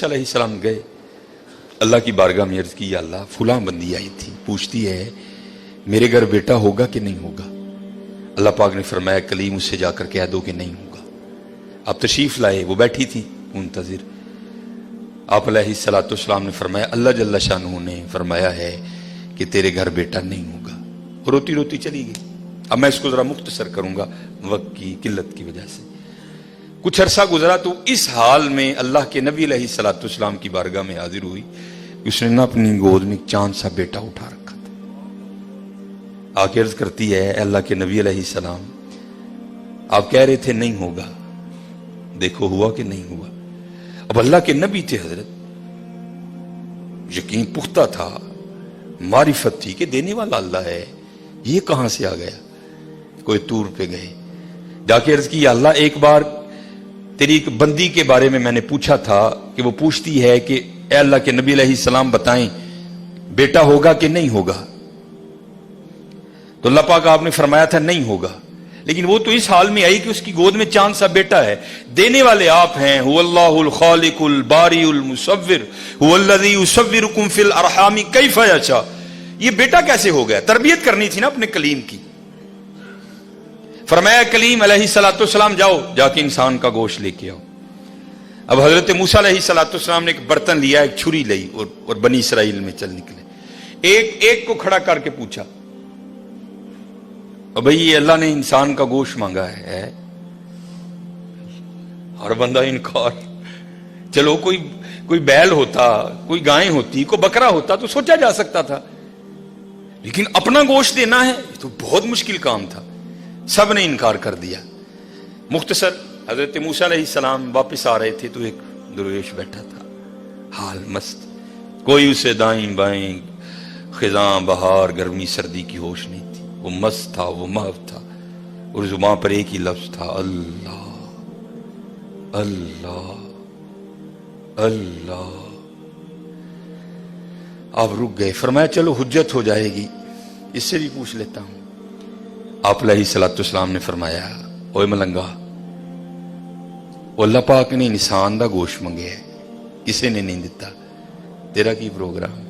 موسیٰ علیہ السلام گئے, اللہ کی بارگاہ میں عرض کی, یا اللہ فلاں بندی آئی تھی, پوچھتی ہے میرے گھر بیٹا ہوگا کہ نہیں ہوگا. اللہ پاک نے فرمایا کلیم اس سے جا کر کہہ دو کہ نہیں ہوگا. آپ تشریف لائے, وہ بیٹھی تھی منتظر. آپ علیہ الصلوۃ والسلام نے فرمایا اللہ جل شانہ نے فرمایا ہے کہ تیرے گھر بیٹا نہیں ہوگا. روتی روتی چلی گئی. اب میں اس کو ذرا مختصر کروں گا وقت کی قلت کی وجہ سے. کچھ عرصہ گزرا تو اس حال میں اللہ کے نبی علیہ الصلوۃ والسلام کی بارگاہ میں حاضر ہوئی. اس نے نہ اپنی گود میں چاند سا بیٹا اٹھا رکھا تھا. آ کے عرض کرتی ہے اے اللہ کے نبی علیہ السلام, آپ کہہ رہے تھے نہیں ہوگا, دیکھو ہوا کہ نہیں ہوا. اب اللہ کے نبی تھے حضرت, یقین پختہ تھا, معرفت تھی کہ دینے والا اللہ ہے, یہ کہاں سے آ گیا. کوئی طور پہ گئے, جا کے عرض کی یا اللہ ایک بار تیری ایک بندی کے بارے میں نے پوچھا تھا کہ وہ پوچھتی ہے کہ اے اللہ کے نبی علیہ السلام بتائیں بیٹا ہوگا کہ نہیں ہوگا. تو اللہ پاک آپ نے فرمایا تھا نہیں ہوگا, لیکن وہ تو اس حال میں آئی کہ اس کی گود میں چاند سا بیٹا ہے. دینے والے آپ ہیں, هو اللہ الخالق الباری المصور هو الذی یصورکم فی الارحام کیف یشاء. یہ بیٹا کیسے ہو گیا؟ تربیت کرنی تھی نا اپنے کلیم کی. فرمایا کلیم علیہ الصلوۃ والسلام جاؤ جا کے انسان کا گوشت لے کے آؤ. اب حضرت موسیٰ علیہ الصلوۃ والسلام نے ایک برتن لیا, ایک چھری لی اور بنی اسرائیل میں چل نکلے. ایک کو کھڑا کر کے پوچھا اب بھئی یہ اللہ نے انسان کا گوشت مانگا ہے. ہر بندہ انکار. چلو کوئی بیل ہوتا, کوئی گائے ہوتی, کوئی بکرا ہوتا تو سوچا جا سکتا تھا, لیکن اپنا گوشت دینا ہے یہ تو بہت مشکل کام تھا. سب نے انکار کر دیا. مختصر حضرت موسیٰ علیہ السلام واپس آ رہے تھے تو ایک درویش بیٹھا تھا, حال مست, کوئی اسے دائیں بائیں خزاں بہار گرمی سردی کی ہوش نہیں تھی. وہ مست تھا, وہ محو تھا, اور زبان پر ایک ہی لفظ تھا اللہ اللہ اللہ. آپ رک گئے. فرمایا چلو حجت ہو جائے گی, اس سے بھی پوچھ لیتا ہوں. آپ علیہ الصلوۃ والسلام نے فرمایا اوے ملنگا, اللہ پاک نے انسان دا گوشت منگے ہے, کسی نے نہیں دیتا, تیرا کی پروگرام ہے.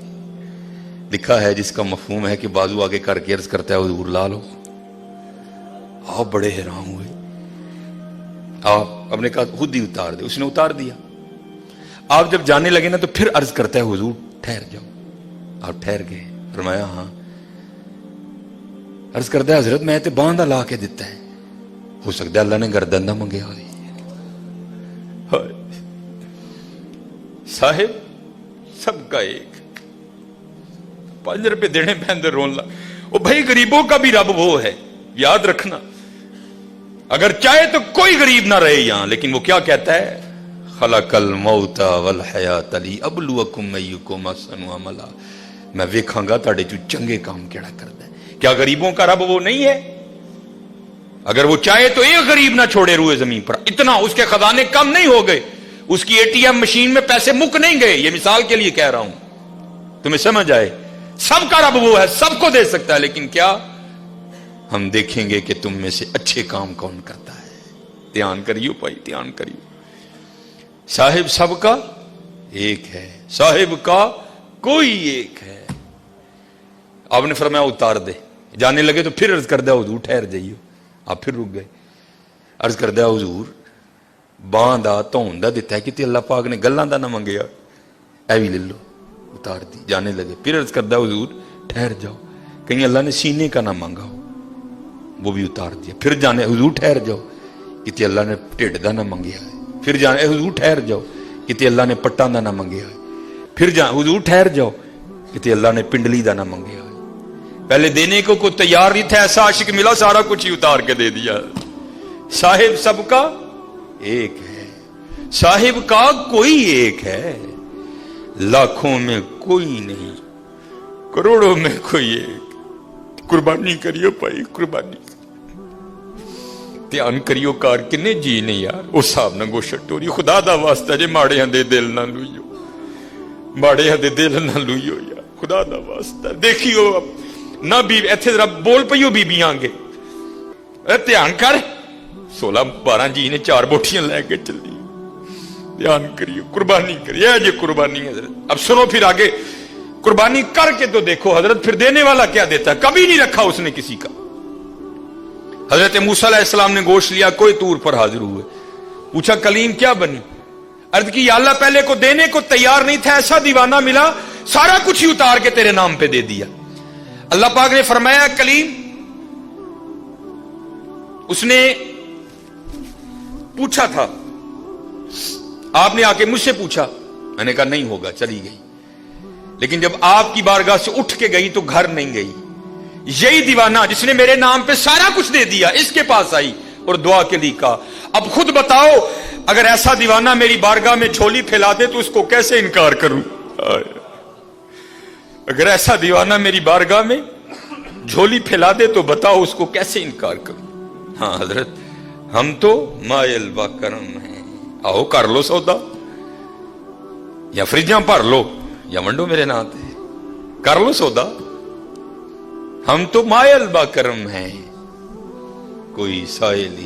لکھا ہے جس کا مفہوم ہے کہ بازو آگے کر کے عرض کرتا ہے حضور لا لو. آپ بڑے حیران ہوئے. آپ نے کہا خود ہی اتار دے. اس نے اتار دیا. آپ جب جانے لگے نا تو پھر عرض کرتا ہے حضور ٹھہر جاؤ. آپ ٹھہر گئے. فرمایا ہاں. عرض کرتا ہے حضرت میں تے باندھا لا کے دیتا ہے, ہو سکتا ہے اللہ نے گردن نہ منگیا ہوئی. صاحب سب کا ایک, 5 روپے دینے پہ اندر رون لا. وہ بھائی غریبوں کا بھی رب وہ ہے, یاد رکھنا. اگر چاہے تو کوئی غریب نہ رہے یہاں, لیکن وہ کیا کہتا ہے خلق الموت والحیات لیبلوکم ایکم احسن عملا. میں ویکھاں گا تاڑے جو چنگے کام کیڑا کردا ہے. کیا غریبوں کا رب وہ نہیں ہے؟ اگر وہ چاہے تو ایک غریب نہ چھوڑے روئے زمین پر. اتنا اس کے خزانے کم نہیں ہو گئے, اس کی ATM مشین میں پیسے مک نہیں گئے. یہ مثال کے لیے کہہ رہا ہوں تمہیں سمجھ آئے. سب کا رب وہ ہے, سب کو دے سکتا ہے, لیکن کیا ہم دیکھیں گے کہ تم میں سے اچھے کام کون کرتا ہے. دھیان کریو بھائی, دھیان کریو. صاحب سب کا ایک ہے, صاحب کا کوئی ایک ہے. آپ نے فرمایا اتار دے. جانے لگے تو پھر عرض کر دیا حضور ٹھہر جائیو. آپ پھر رک گئے. عرض کر دیا حضور باندھا تون دا دیتا ہے کہ اللہ پاک نے گلاں دا نہ منگیا, اے بھی لے لو. اتار دی. جانے لگے. پھر عرض کر دیا حضور ٹھہر جاؤ, کہیں اللہ نے سینے کا نہ مانگا ہو, وہ بھی اتار دیا. پھر جانے حضور ٹھہر جاؤ, کہ اللہ نے ٹھڈ دا نہ منگیا ہے. پھر جانے حضور ٹھہر جاؤ, کہ اللہ نے پٹاں دا نہ منگیا ہے. پھر حضور ٹھہر جاؤ, کہ اللہ نے پنڈلی دا نہ منگیا ہے. پہلے دینے کو کوئی تیار نہیں تھا, ایسا عاشق ملا سارا کچھ ہی اتار کے دے دیا. صاحب سب کا ایک ہے, صاحب کا کوئی ایک ہے, لاکھوں میں کوئی نہیں, کروڑوں میں کوئی ایک. قربانی کریو بھائی, قربانی دھیان کریو. کار کنے جی نہیں یار اس صاحب نہ گوشت ٹوری. خدا دا واسطہ جے ماڑے دے دل نہ لوئیو, ماڑے دے دل نہ لوئیو یار, خدا دا واسطہ. دیکھیو نہ بھی ایتھے ذرا بول پیو بیبیاں گے, دھیان کر. 16-12 جی نے 4 بوٹیاں لے کے چلی. بیان کریے, قربانی کریے, یہ قربانی ہے حضرت. اب سنو پھر آگے, قربانی کر کے تو دیکھو حضرت پھر دینے والا کیا دیتا ہے. کبھی نہیں رکھا اس نے کسی کا. حضرت موسیٰ علیہ السلام نے گوشت لیا, کوئی طور پر حاضر ہوئے, پوچھا کلیم کیا بنی, عرض کی یا اللہ پہلے کو دینے کو تیار نہیں تھا, ایسا دیوانہ ملا سارا کچھ ہی اتار کے تیرے نام پہ دے دیا. اللہ پاک نے فرمایا کلیم, اس نے پوچھا تھا, آپ نے آ کے مجھ سے پوچھا, میں نے کہا نہیں ہوگا, چلی گئی. لیکن جب آپ کی بارگاہ سے اٹھ کے گئی تو گھر نہیں گئی. یہی دیوانہ جس نے میرے نام پہ سارا کچھ دے دیا اس کے پاس آئی اور دعا کے لیے کہا. اب خود بتاؤ اگر ایسا دیوانہ میری بارگاہ میں جھولی پھیلا دے تو اس کو کیسے انکار کروں. اگر ایسا دیوانہ میری بارگاہ میں جھولی پھیلا دے تو بتاؤ اس کو کیسے انکار کروں. ہاں حضرت ہم تو مائل با کرم ہیں, آؤ کر لو سودا, یا فریجاں بھر لو یا منڈو میرے نات ہے, کر لو سودا. ہم تو مائل با کرم ہیں, کوئی سائل